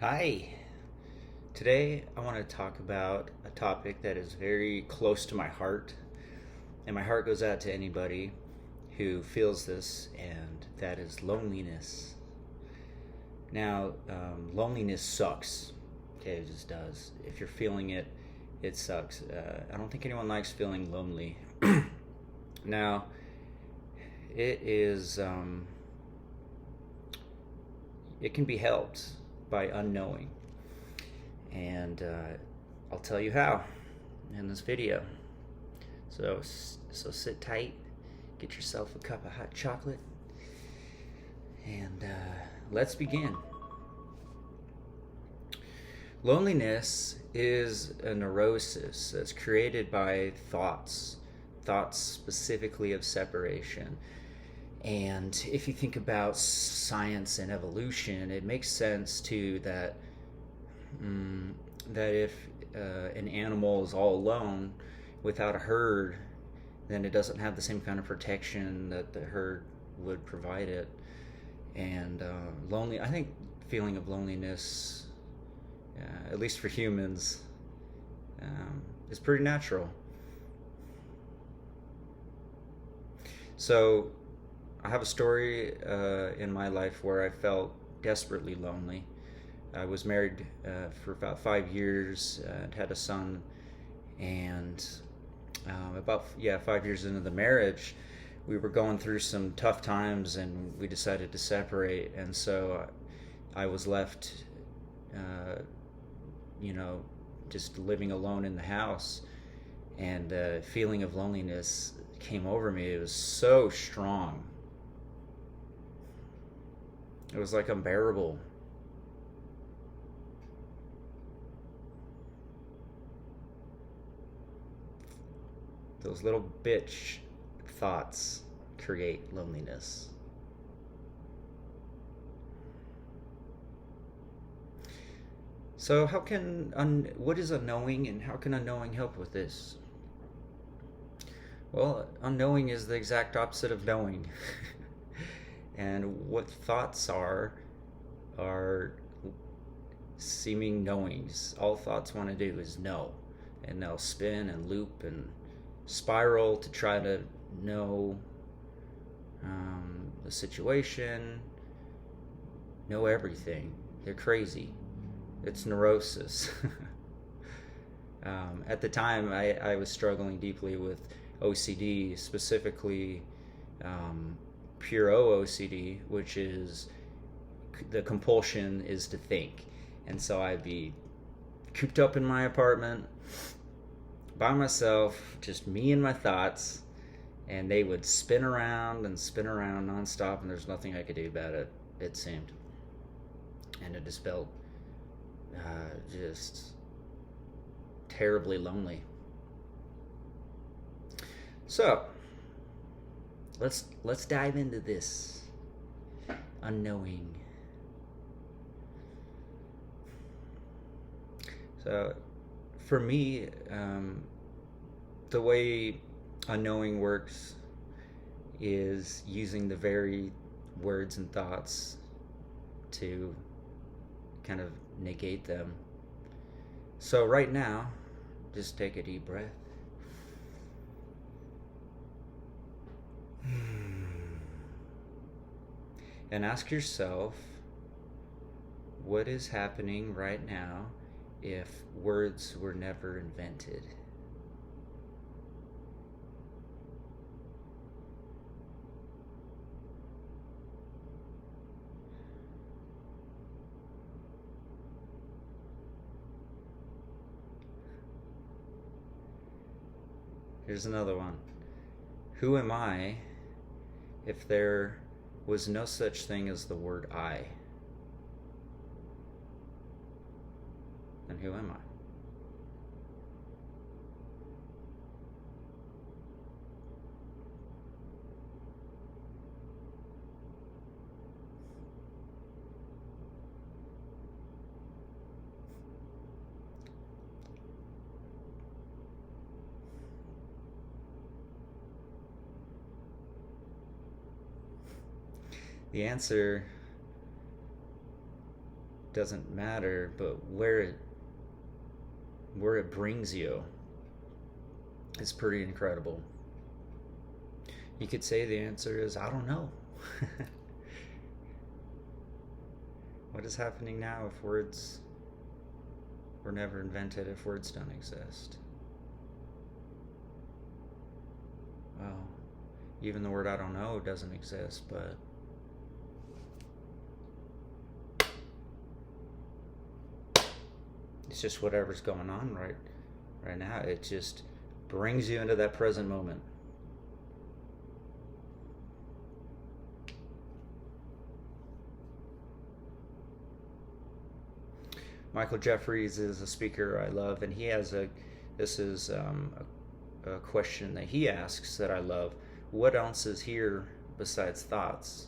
Hi. Today I want to talk about a topic that is very close to my heart, and my heart goes out to anybody who feels this, and that is loneliness. Now, loneliness sucks. Okay, it just does. If you're feeling it, it sucks. I don't think anyone likes feeling lonely. Now, it is. It can be helped by unknowing. And I'll tell you how in this video. So sit tight, get yourself a cup of hot chocolate, and let's begin. Loneliness is a neurosis that's created by thoughts specifically of separation. And if you think about science and evolution, it makes sense too that that if an animal is all alone without a herd, then it doesn't have the same kind of protection that the herd would provide it. And I think feeling of loneliness, at least for humans, is pretty natural. So I have a story in my life where I felt desperately lonely. I was married for about 5 years and had a son, and about 5 years into the marriage, we were going through some tough times, and we decided to separate. And so I was left, just living alone in the house, and the feeling of loneliness came over me. It was so strong. It was like unbearable. Those little bitch thoughts create loneliness. So what is unknowing, and how can unknowing help with this? Well, unknowing is the exact opposite of knowing. And what thoughts are seeming knowings. All thoughts want to do is know, and they'll spin and loop and spiral to try to know the situation, know everything. They're crazy. It's neurosis. At the time, I was struggling deeply with OCD, specifically pure OCD, which is the compulsion is to think. And so I'd be cooped up in my apartment by myself, just me and my thoughts, and they would spin around and spin around nonstop, and there's nothing I could do about it, it seemed. And it just felt just terribly lonely. So let's dive into this unknowing. So for me, the way unknowing works is using the very words and thoughts to kind of negate them. So right now, just take a deep breath. And ask yourself, what is happening right now if words were never invented? Here's another one. Who am I if there was no such thing as the word I? Then who am I? The answer doesn't matter, but where it brings you is pretty incredible. You could say the answer is, I don't know. What is happening now if words were never invented, if words don't exist? Well, even the word I don't know doesn't exist, but it's just whatever's going on right now. It just brings you into that present moment. Michael Jeffries is a speaker I love, and he has a question that he asks that I love. What else is here besides thoughts?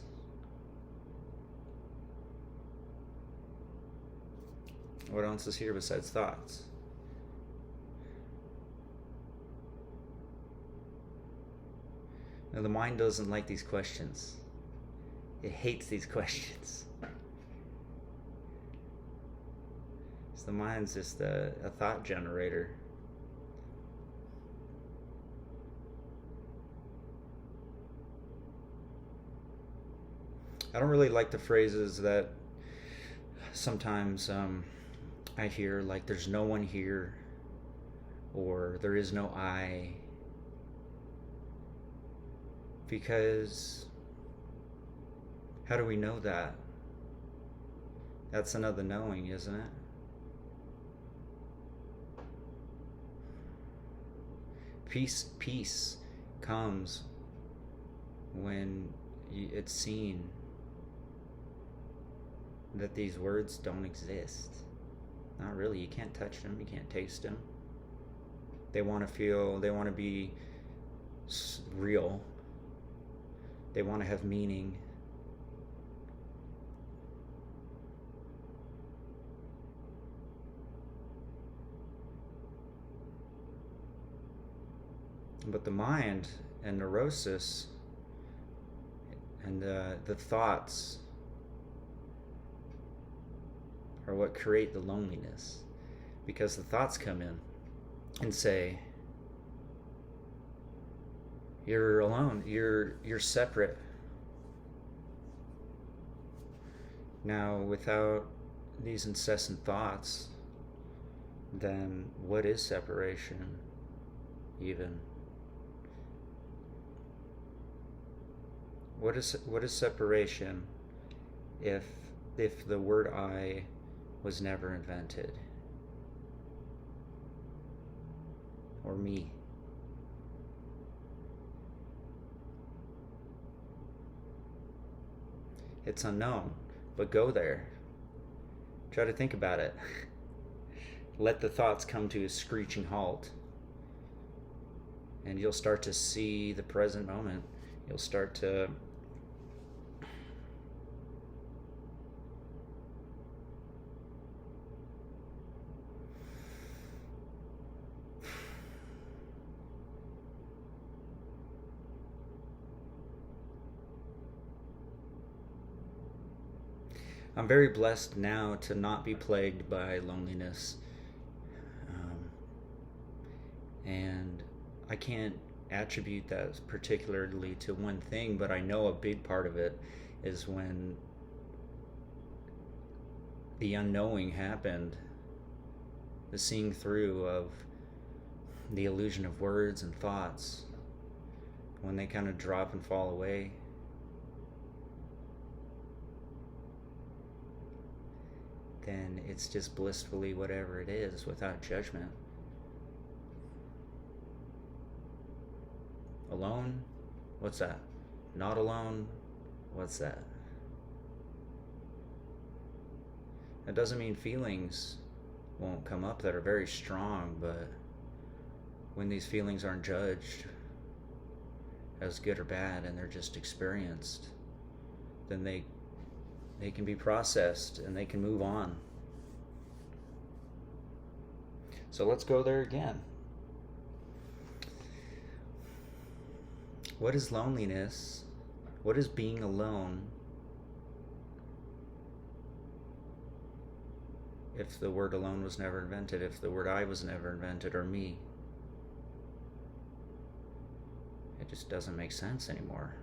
What else is here besides thoughts? Now, the mind doesn't like these questions. It hates these questions. So the mind's just a thought generator. I don't really like the phrases that sometimes I hear, like there's no one here, or there is no I, because how do we know that? That's another knowing, isn't it? Peace comes when it's seen that these words don't exist. Not really. You can't touch them. You can't taste them. They want to be real. They want to have meaning. But the mind and neurosis and the thoughts are what create the loneliness, because the thoughts come in and say, you're alone, you're separate. Now, without these incessant thoughts, then what is separation even? What is separation if the word I was never invented? Or me? It's unknown, but go there. Try to think about it. Let the thoughts come to a screeching halt, and you'll start to see the present moment. You'll start to I'm very blessed now to not be plagued by loneliness. And I can't attribute that particularly to one thing, but I know a big part of it is when the unknowing happened, the seeing through of the illusion of words and thoughts, when they kind of drop and fall away. Then it's just blissfully whatever it is, without judgment. Alone? What's that? Not alone? What's that? That doesn't mean feelings won't come up that are very strong, but when these feelings aren't judged as good or bad and they're just experienced, then they can be processed and they can move on. So let's go there again. What is loneliness? What is being alone? if the word alone was never invented, if the word I was never invented, or me? It just doesn't make sense anymore.